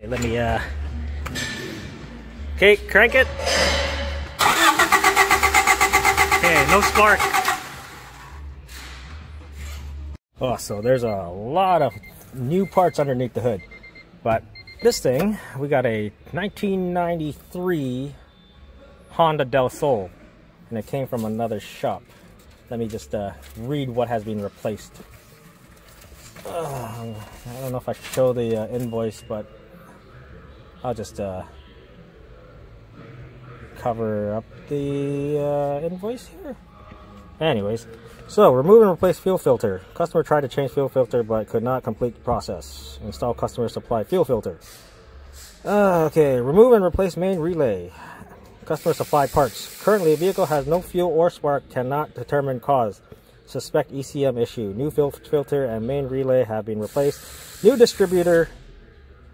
Okay, let me okay, crank it. Okay, no spark. Oh, so there's a lot of new parts underneath the hood. But this thing, we got a 1993 Honda Del Sol, and it came from another shop. Let me just read what has been replaced. I don't know if I should show the invoice, but I'll just cover up the invoice here. Anyways, so remove and replace fuel filter. Customer tried to change fuel filter but could not complete the process. Install customer supply fuel filter. Okay, remove and replace main relay. Customer supply parts. Currently, vehicle has no fuel or spark, cannot determine cause. Suspect ECM issue. New fuel filter and main relay have been replaced. New distributor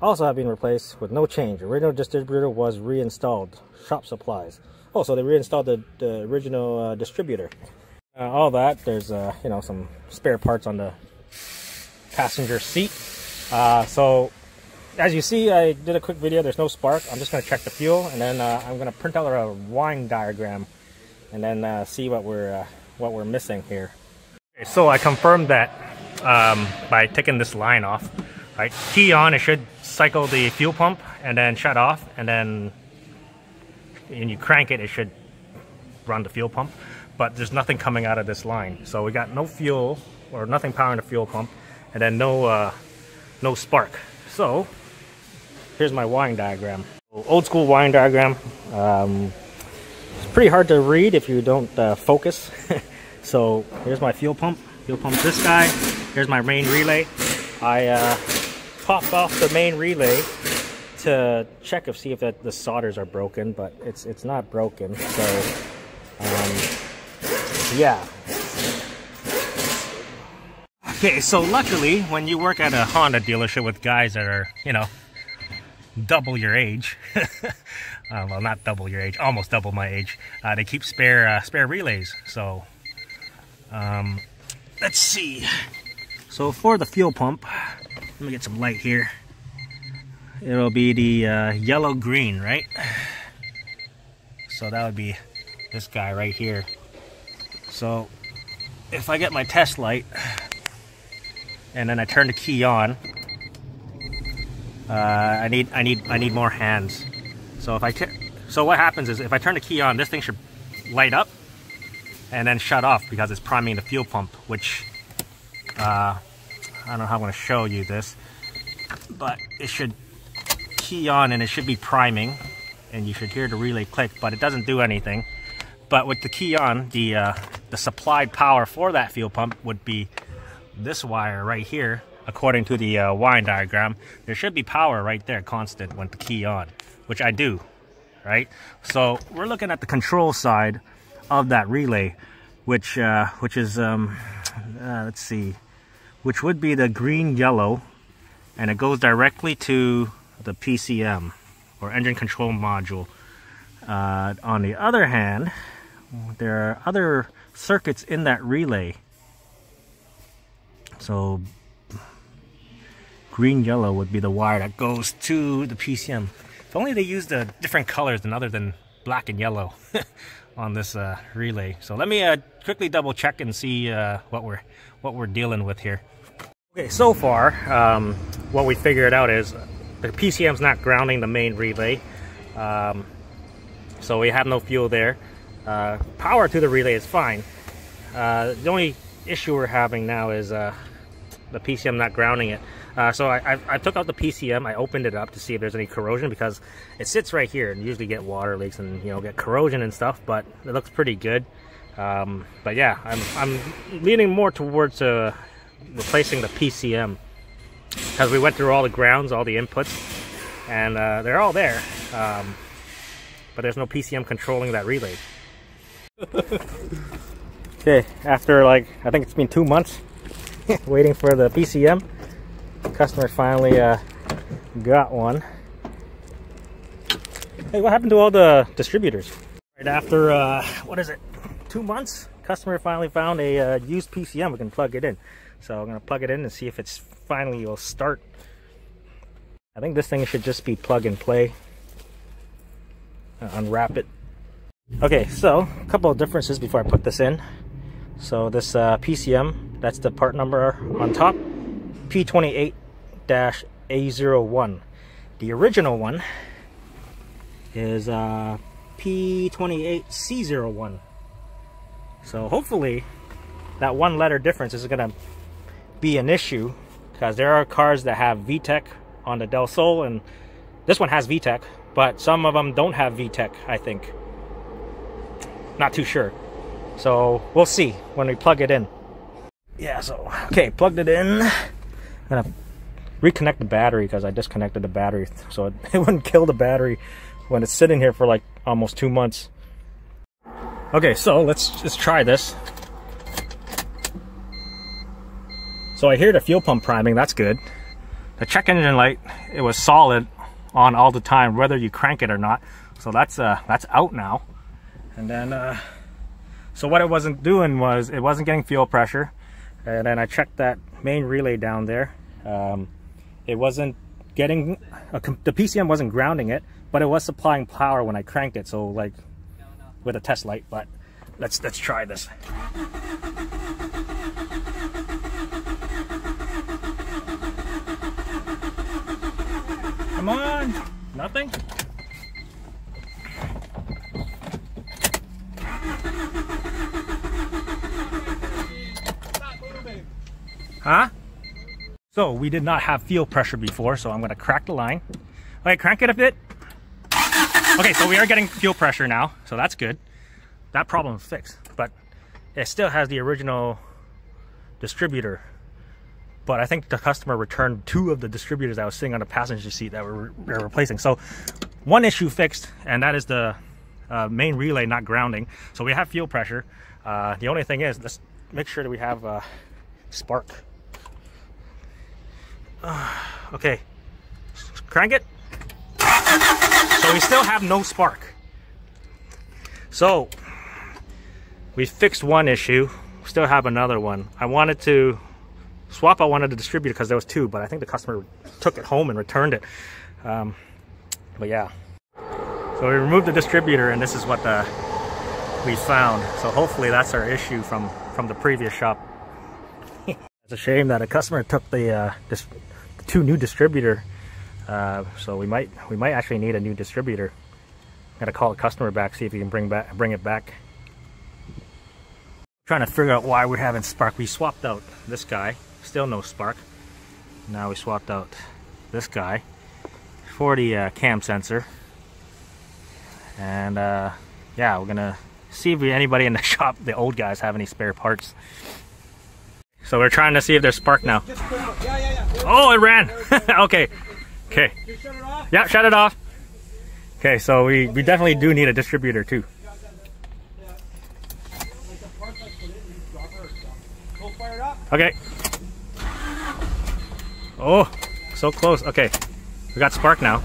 also have been replaced with no change. Original distributor was reinstalled. Shop supplies. Oh, so they reinstalled the original distributor. All that. There's you know, some spare parts on the passenger seat. So as you see, I did a quick video. There's no spark. I'm just going to check the fuel, and then I'm going to print out a wiring diagram, and then see what we're missing here. Okay, so I confirmed that by taking this line off. Right, key on, it should cycle the fuel pump and then shut off, and then when you crank it, it should run the fuel pump. But there's nothing coming out of this line, so we got no fuel or nothing powering the fuel pump, and then no spark. So here's my wiring diagram. Old school wiring diagram. It's pretty hard to read if you don't focus. So here's my fuel pump. Fuel pump's this guy. Here's my main relay. I popped off the main relay to check see if the solders are broken, but it's not broken. So yeah. Okay, so luckily when you work at a Honda dealership with guys that are, you know, double your age, well, not double your age, almost double my age, they keep spare relays. So let's see. So for the fuel pump, let me get some light here. It'll be the yellow green, right? So that would be this guy right here. So if I get my test light and then I turn the key on, I need more hands. So so what happens is if I turn the key on, this thing should light up and then shut off because it's priming the fuel pump, which I don't know how I'm going to show you this, but it should key on and it should be priming, and you should hear the relay click, but it doesn't do anything. But with the key on, the supplied power for that fuel pump would be this wire right here. According to the wiring diagram, there should be power right there, constant, when the key on, which I do, right? So we're looking at the control side of that relay, which is let's see, which would be the green yellow, and it goes directly to the PCM or engine control module. On the other hand, there are other circuits in that relay. So green yellow would be the wire that goes to the PCM. If only they used different colors other than black and yellow on this relay. So let me quickly double check and see what we're dealing with here. Okay, so far what we figured out is the PCM's not grounding the main relay, so we have no fuel there. Power to the relay is fine. The only issue we're having now is the PCM not grounding it. So I took out the PCM, I opened it up to see if there's any corrosion, because it sits right here and usually get water leaks and, you know, get corrosion and stuff, but it looks pretty good. But yeah, I'm leaning more towards replacing the PCM, because we went through all the grounds, all the inputs, and they're all there, but there's no PCM controlling that relay. Okay, after like, I think it's been 2 months waiting for the PCM, customer finally got one. Hey, what happened to all the distributors? Right after, what is it, 2 months, customer finally found a used PCM we can plug it in. So I'm going to plug it in and see if it's finally will start I think this thing should just be plug and play. Unwrap it. Okay, so a couple of differences before I put this in. So this PCM, that's the part number on top, P28-A01. The original one is P28C01. So hopefully that one letter difference isn't going to be an issue, because there are cars that have VTEC on the Del Sol, and this one has VTEC, but some of them don't have VTEC, I think. Not too sure. So we'll see when we plug it in. Yeah, so, okay, plugged it in. I'm gonna reconnect the battery because I disconnected the battery, so it wouldn't kill the battery when it's sitting here for like almost 2 months. Okay, so let's just try this. So I hear the fuel pump priming, that's good. The check engine light, it was solid on all the time, whether you crank it or not. So that's out now. And then, so what it wasn't doing was, it wasn't getting fuel pressure. And then I checked that main relay down there. It wasn't getting, the PCM wasn't grounding it, but it was supplying power when I cranked it. So like with a test light, but let's try this. Come on, nothing? Huh? So we did not have fuel pressure before, so I'm gonna crack the line. Okay, crank it a bit. Okay, so we are getting fuel pressure now, so that's good. That problem is fixed, but it still has the original distributor. But I think the customer returned 2 of the distributors that was sitting on the passenger seat that we're replacing. So one issue fixed, and that is the main relay not grounding. So we have fuel pressure. The only thing is, let's make sure that we have spark. Okay, crank it. So we still have no spark. So we fixed one issue, still have another one. I wanted to swap out one of the distributors because there was 2, but I think the customer took it home and returned it. But yeah, so we removed the distributor, and this is what we found. So hopefully that's our issue from the previous shop. It's a shame that a customer took the 2 new distributor. So we might actually need a new distributor. Gotta call the customer back, see if he can bring it back. Trying to figure out why we're having spark. We swapped out this guy, still no spark. Now we swapped out this guy for the cam sensor. And yeah, we're gonna see if anybody in the shop, the old guys, have any spare parts. So we're trying to see if there's spark now. Oh, it ran. Okay. Okay. Shut it off? Yeah, shut it off. Okay, so we definitely do need a distributor too. Okay. Oh, so close. Okay, we got spark now.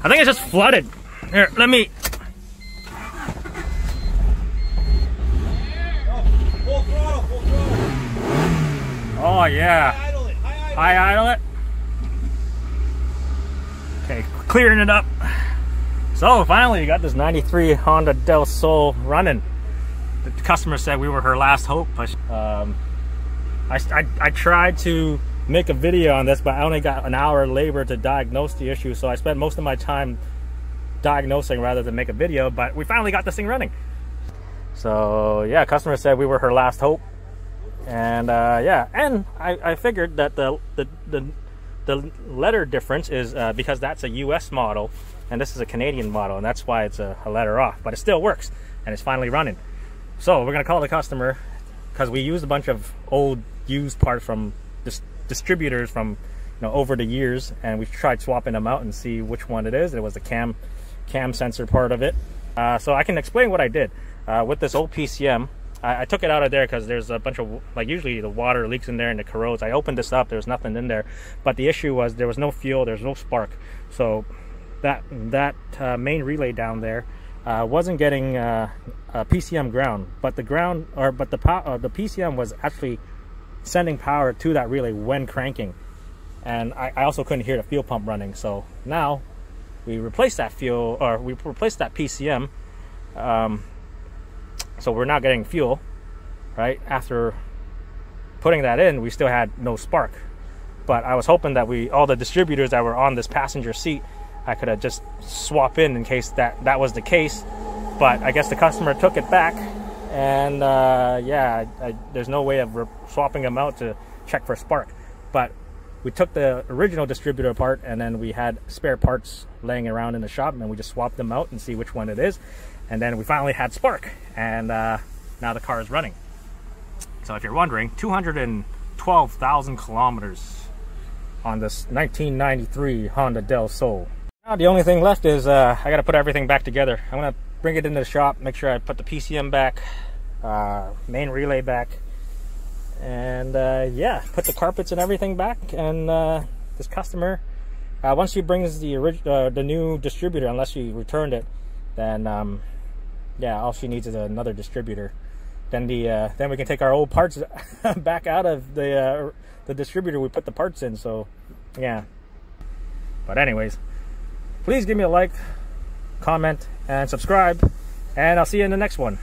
I think it's just flooded. Here, let me. Full throttle, full throttle. Oh yeah. High idle it. Okay, clearing it up. So finally, you got this '93 Honda Del Sol running. The customer said we were her last hope. I tried to make a video on this, but I only got an hour labor to diagnose the issue, so I spent most of my time diagnosing rather than make a video. But we finally got this thing running. So yeah, customer said we were her last hope, and yeah, and I figured that the letter difference is because that's a US model and this is a Canadian model, and that's why it's a letter off, but it still works and it's finally running. So we're gonna call the customer, because we used a bunch of old used parts from distributors from over the years, and we tried swapping them out and see which one it is. It was the cam sensor part of it. So I can explain what I did with this old PCM. I took it out of there because there's a bunch of, like, usually the water leaks in there and it corrodes. I opened this up, there's nothing in there, but the issue was there was no fuel, there's no spark. So that main relay down there wasn't getting a PCM ground, but the PCM was actually sending power to that relay when cranking. and I also couldn't hear the fuel pump running. So now we replaced that PCM, so we're not getting fuel, right? After putting that in, we still had no spark. But I was hoping that all the distributors that were on this passenger seat, I could have just swap in case that was the case. But I guess the customer took it back, and yeah, there's no way of swapping them out to check for spark. But we took the original distributor apart, and then we had spare parts laying around in the shop, and we just swapped them out and see which one it is. And then we finally had spark, and now the car is running. So if you're wondering, 212,000 kilometers on this 1993 Honda Del Sol. Now the only thing left is I got to put everything back together. I'm going to bring it into the shop, make sure I put the PCM back, main relay back, and yeah, put the carpets and everything back. And this customer, once she brings the new distributor, unless she returned it, then yeah, all she needs is another distributor. Then we can take our old parts back out of the distributor we put the parts in. So yeah, but anyways, please give me a like, comment, and subscribe, and I'll see you in the next one.